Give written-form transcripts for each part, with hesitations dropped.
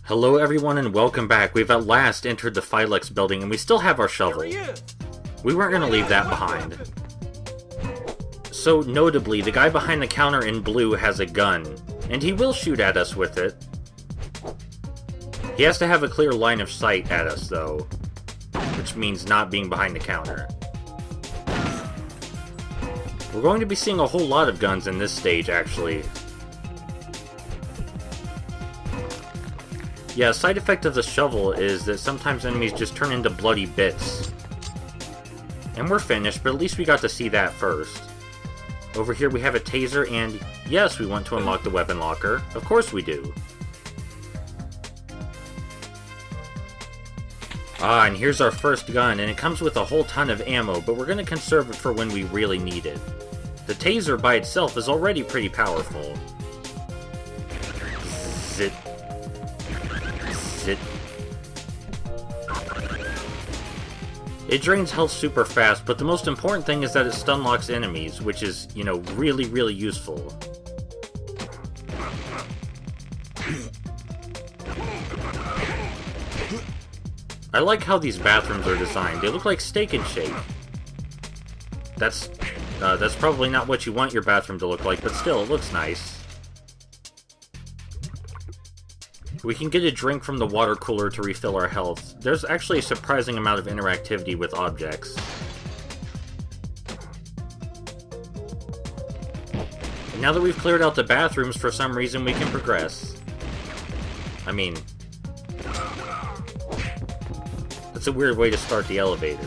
Hello everyone and welcome back. We've at last entered the Philex building and we still have our shovel. We weren't going to leave that behind. So notably, the guy behind the counter in blue has a gun, and he will shoot at us with it. He has to have a clear line of sight at us though, which means not being behind the counter. We're going to be seeing a whole lot of guns in this stage actually. Yeah, a side effect of the shovel is that sometimes enemies just turn into bloody bits. And we're finished, but at least we got to see that first. Over here we have a taser, and yes, we want to unlock the weapon locker. Of course we do. Ah, and here's our first gun, and it comes with a whole ton of ammo, but we're going to conserve it for when we really need it. The taser by itself is already pretty powerful. Zit. It drains health super fast, but the most important thing is that it stun locks enemies, which is, you know, really, really useful. I like how these bathrooms are designed. They look like Steak and Shake. That's probably not what you want your bathroom to look like, but still, it looks nice. We can get a drink from the water cooler to refill our health. There's actually a surprising amount of interactivity with objects. And now that we've cleared out the bathrooms, for some reason we can progress. I mean, that's a weird way to start the elevator.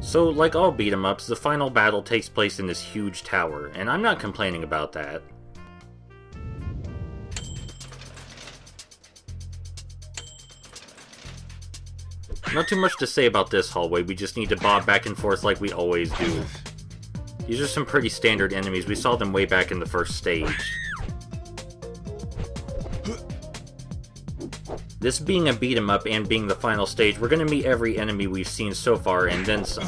So, like all beat-em-ups, the final battle takes place in this huge tower, and I'm not complaining about that. Not too much to say about this hallway, we just need to bob back and forth like we always do. These are some pretty standard enemies, we saw them way back in the first stage. This being a beat-em-up and being the final stage, we're going to meet every enemy we've seen so far, and then some.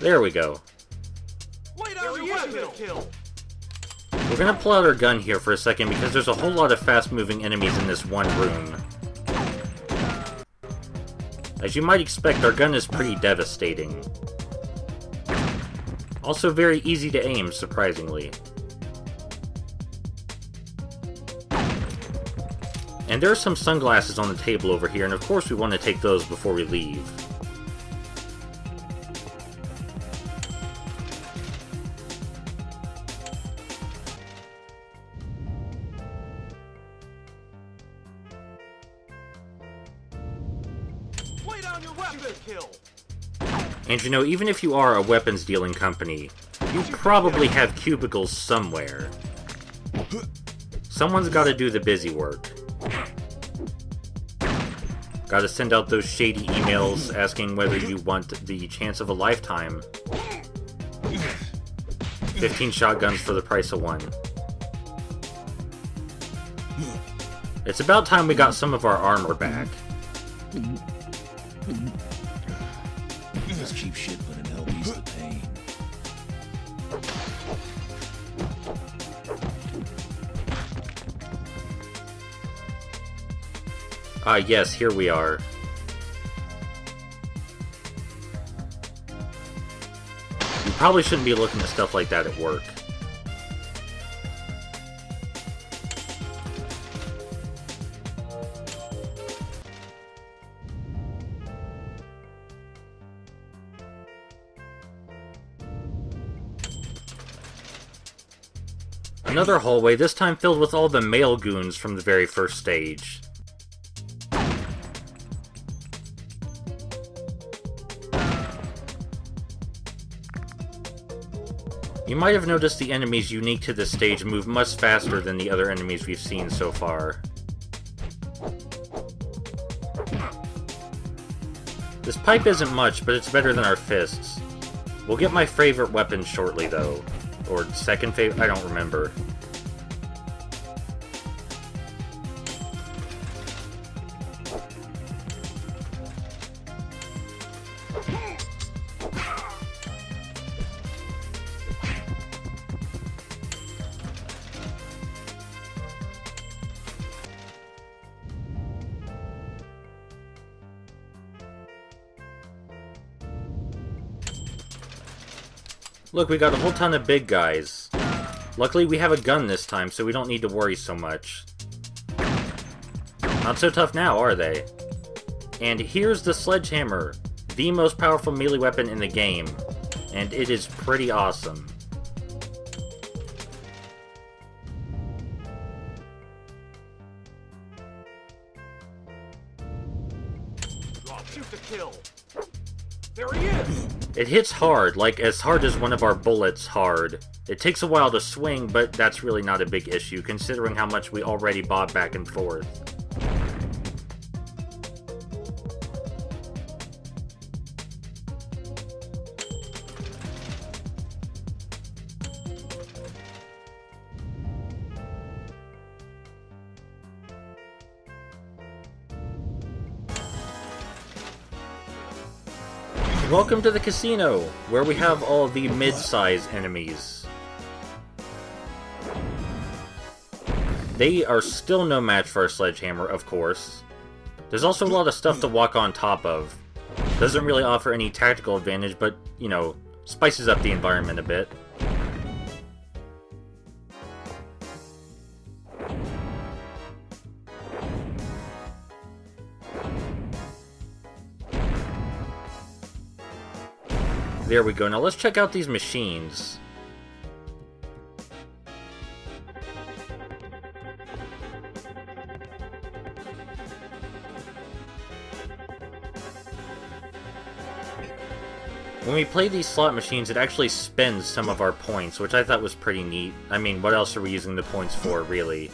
There we go. We're gonna pull out our gun here for a second because there's a whole lot of fast-moving enemies in this one room. As you might expect, our gun is pretty devastating. Also very easy to aim, surprisingly. And there are some sunglasses on the table over here, and of course we want to take those before we leave. And you know, even if you are a weapons dealing company, you probably have cubicles somewhere. Someone's gotta do the busy work. Gotta send out those shady emails asking whether you want the chance of a lifetime. 15 shotguns for the price of one. It's about time we got some of our armor back. This cheap shit but it help ease the pain. Ah, yes, here we are. You probably shouldn't be looking at stuff like that at work. Another hallway, this time filled with all the male goons from the very first stage. You might have noticed the enemies unique to this stage move much faster than the other enemies we've seen so far. This pipe isn't much, but it's better than our fists. We'll get my favorite weapon shortly, though. Or second favorite, I don't remember. Look, we got a whole ton of big guys. Luckily, we have a gun this time, so we don't need to worry so much. Not so tough now, are they? And here's the Sledgehammer, the most powerful melee weapon in the game. And it is pretty awesome. Shoot to kill. There he is! It hits hard, like as hard as one of our bullets hard. It takes a while to swing, but that's really not a big issue, considering how much we already bob back and forth. Welcome to the casino, where we have all the mid-size enemies. They are still no match for our Sledgehammer, of course. There's also a lot of stuff to walk on top of. Doesn't really offer any tactical advantage, but, you know, spices up the environment a bit. There we go. Now let's check out these machines. When we play these slot machines, it actually spends some of our points, which I thought was pretty neat. I mean, what else are we using the points for, really?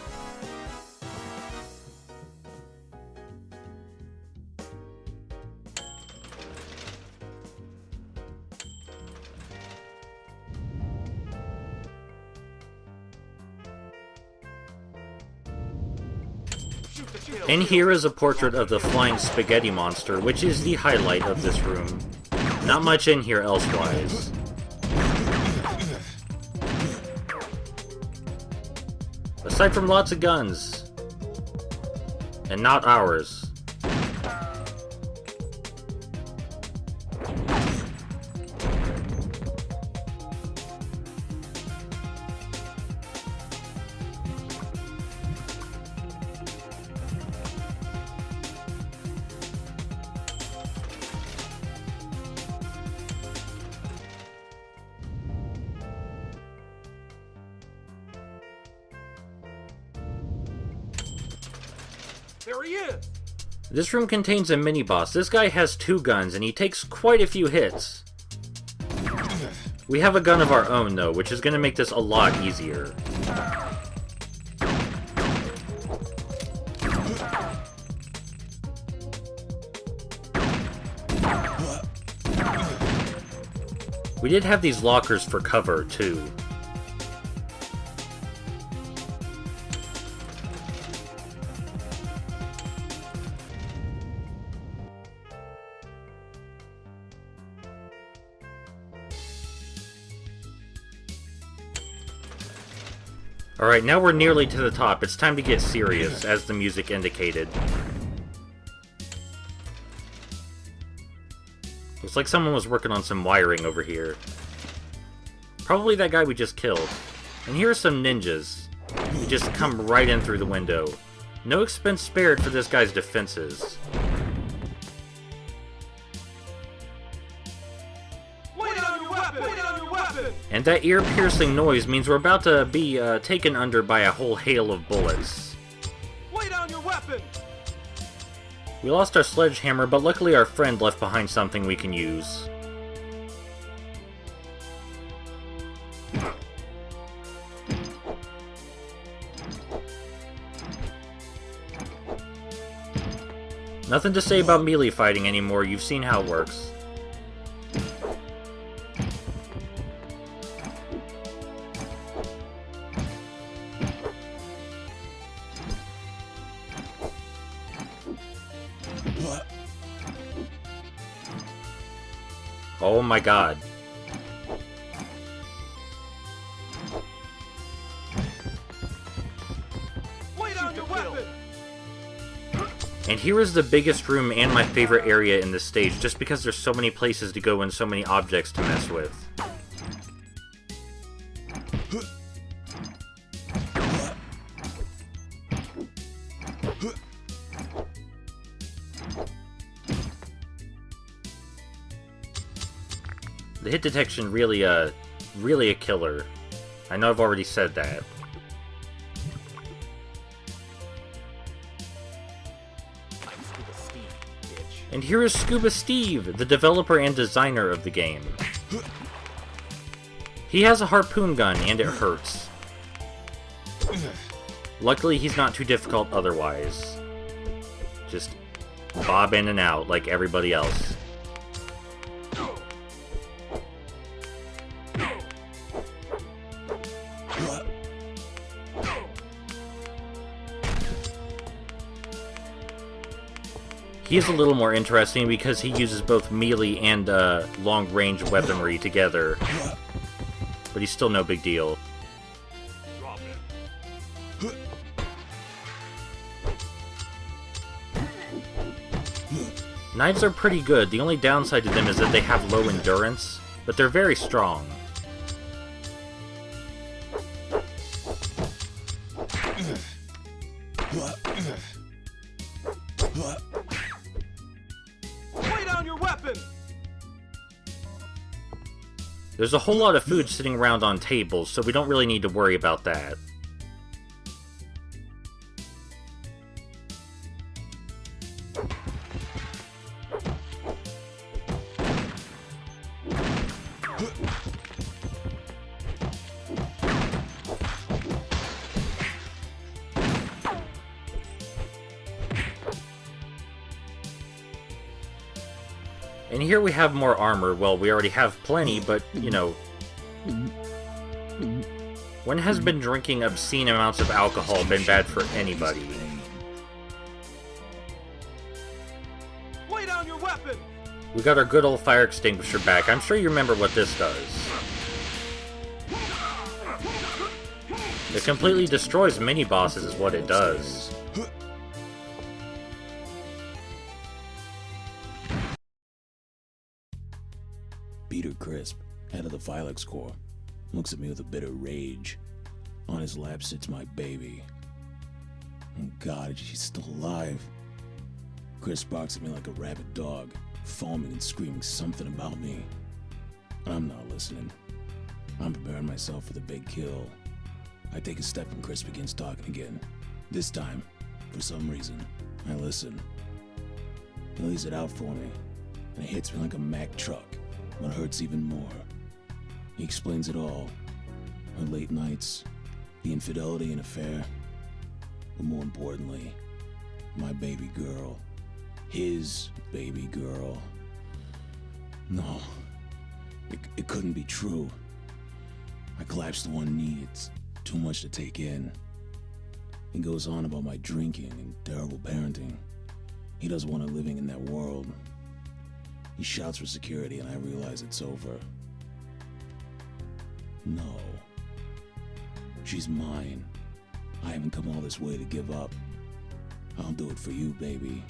And here is a portrait of the flying spaghetti monster, which is the highlight of this room. Not much in here elsewise. Aside from lots of guns. And not ours. There he is! This room contains a mini-boss. This guy has 2 guns, and he takes quite a few hits. We have a gun of our own, though, which is going to make this a lot easier. We did have these lockers for cover, too. Alright, now we're nearly to the top. It's time to get serious, as the music indicated. Looks like someone was working on some wiring over here. Probably that guy we just killed. And here are some ninjas. Who just come right in through the window. No expense spared for this guy's defenses. And that ear-piercing noise means we're about to be taken under by a whole hail of bullets. Lay down your weapon! We lost our Sledgehammer, but luckily our friend left behind something we can use. Nothing to say about melee fighting anymore, you've seen how it works. Oh my god. Lay down your weapon! And here is the biggest room and my favorite area in this stage, just because there's so many places to go and so many objects to mess with. The hit detection really a killer. I know I've already said that. And here is Scuba Steve, the developer and designer of the game. He has a harpoon gun, and it hurts. Luckily, he's not too difficult otherwise. Just bob in and out like everybody else. He is a little more interesting because he uses both melee and long-range weaponry together. But he's still no big deal. Knives are pretty good. The only downside to them is that they have low endurance, but they're very strong. There's a whole lot of food sitting around on tables, so we don't really need to worry about that. And here we have more armor. Well, we already have plenty, but, you know... When has been drinking obscene amounts of alcohol been bad for anybody? Lay down your weapon! We got our good old fire extinguisher back. I'm sure you remember what this does. It completely destroys mini-bosses is what it does. Peter Crisp, head of the Phylex Corps, looks at me with a bit of rage. On his lap sits my baby. Oh God, she's still alive. Crisp barks at me like a rabid dog, foaming and screaming something about me. I'm not listening. I'm preparing myself for the big kill. I take a step and Crisp begins talking again. This time, for some reason, I listen. He lays it out for me, and it hits me like a Mack truck. But hurts even more. He explains it all. Her late nights, the infidelity and affair, but more importantly, my baby girl. His baby girl. No, it couldn't be true. I collapsed to one knee. It's too much to take in. He goes on about my drinking and terrible parenting. He doesn't want her living in that world. He shouts for security and I realize it's over. No. She's mine. I haven't come all this way to give up. I'll do it for you, baby.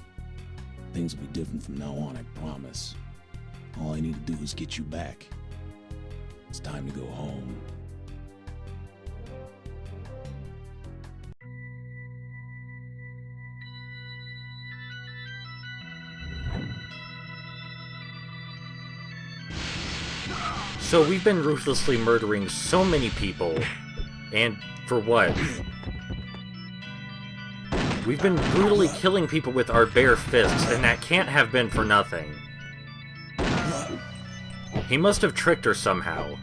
Things will be different from now on, I promise. All I need to do is get you back. It's time to go home. So we've been ruthlessly murdering so many people, and for what? We've been brutally killing people with our bare fists, and that can't have been for nothing. He must have tricked her somehow.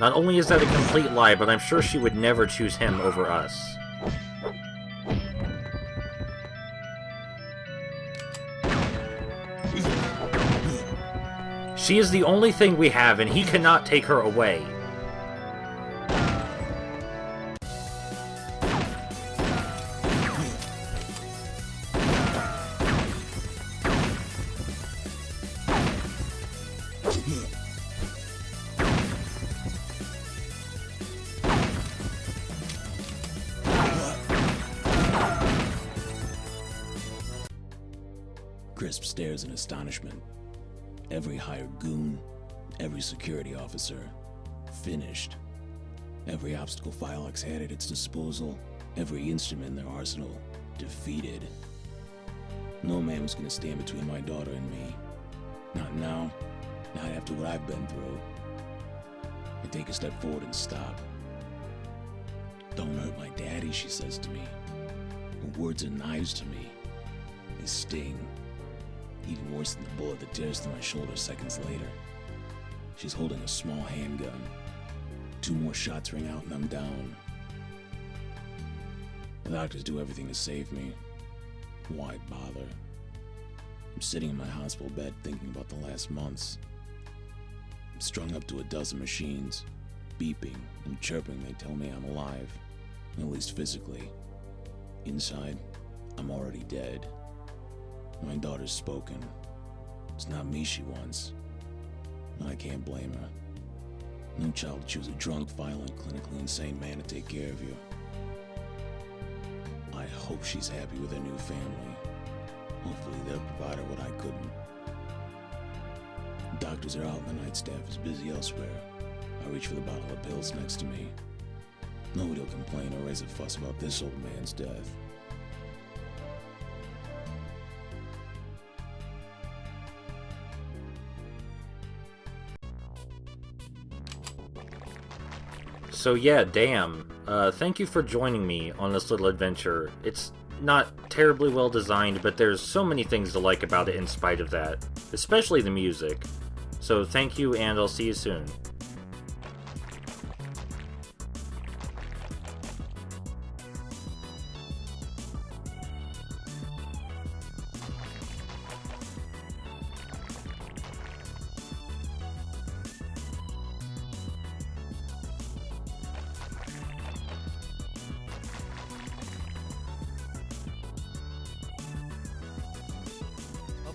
Not only is that a complete lie, but I'm sure she would never choose him over us. She is the only thing we have, and he cannot take her away. Crisp stares in astonishment. Every hired goon, every security officer, finished. Every obstacle Filex had at its disposal, every instrument in their arsenal, defeated. No man was gonna stand between my daughter and me. Not now, not after what I've been through. I take a step forward and stop. Don't hurt my daddy, she says to me. Her words are knives to me. They sting. Even worse than the bullet that tears through my shoulder seconds later. She's holding a small handgun. 2 more shots ring out and I'm down. The doctors do everything to save me. Why bother? I'm sitting in my hospital bed thinking about the last months. I'm strung up to a dozen machines. Beeping and chirping, they tell me I'm alive. At least physically. Inside, I'm already dead. My daughter's spoken. It's not me she wants. I can't blame her. No child would choose a drunk, violent, clinically insane man to take care of you. I hope she's happy with her new family. Hopefully they'll provide her what I couldn't. Doctors are out and the night staff is busy elsewhere. I reach for the bottle of pills next to me. Nobody will complain or raise a fuss about this old man's death. So yeah, damn. Thank you for joining me on this little adventure. It's not terribly well designed, but there's so many things to like about it in spite of that. Especially the music. So thank you, and I'll see you soon.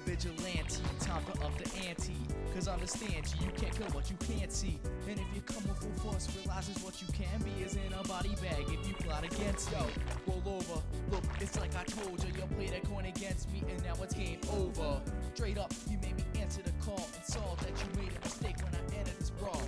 Vigilante, time to up the ante. Cause understand you can't kill what you can't see. And if you come with full force, realizes what you can be is in a body bag. If you plot against, yo, roll over. Look, it's like I told you, you played that coin against me and now it's game over. Straight up, you made me answer the call and saw that you made a mistake when I entered this brawl.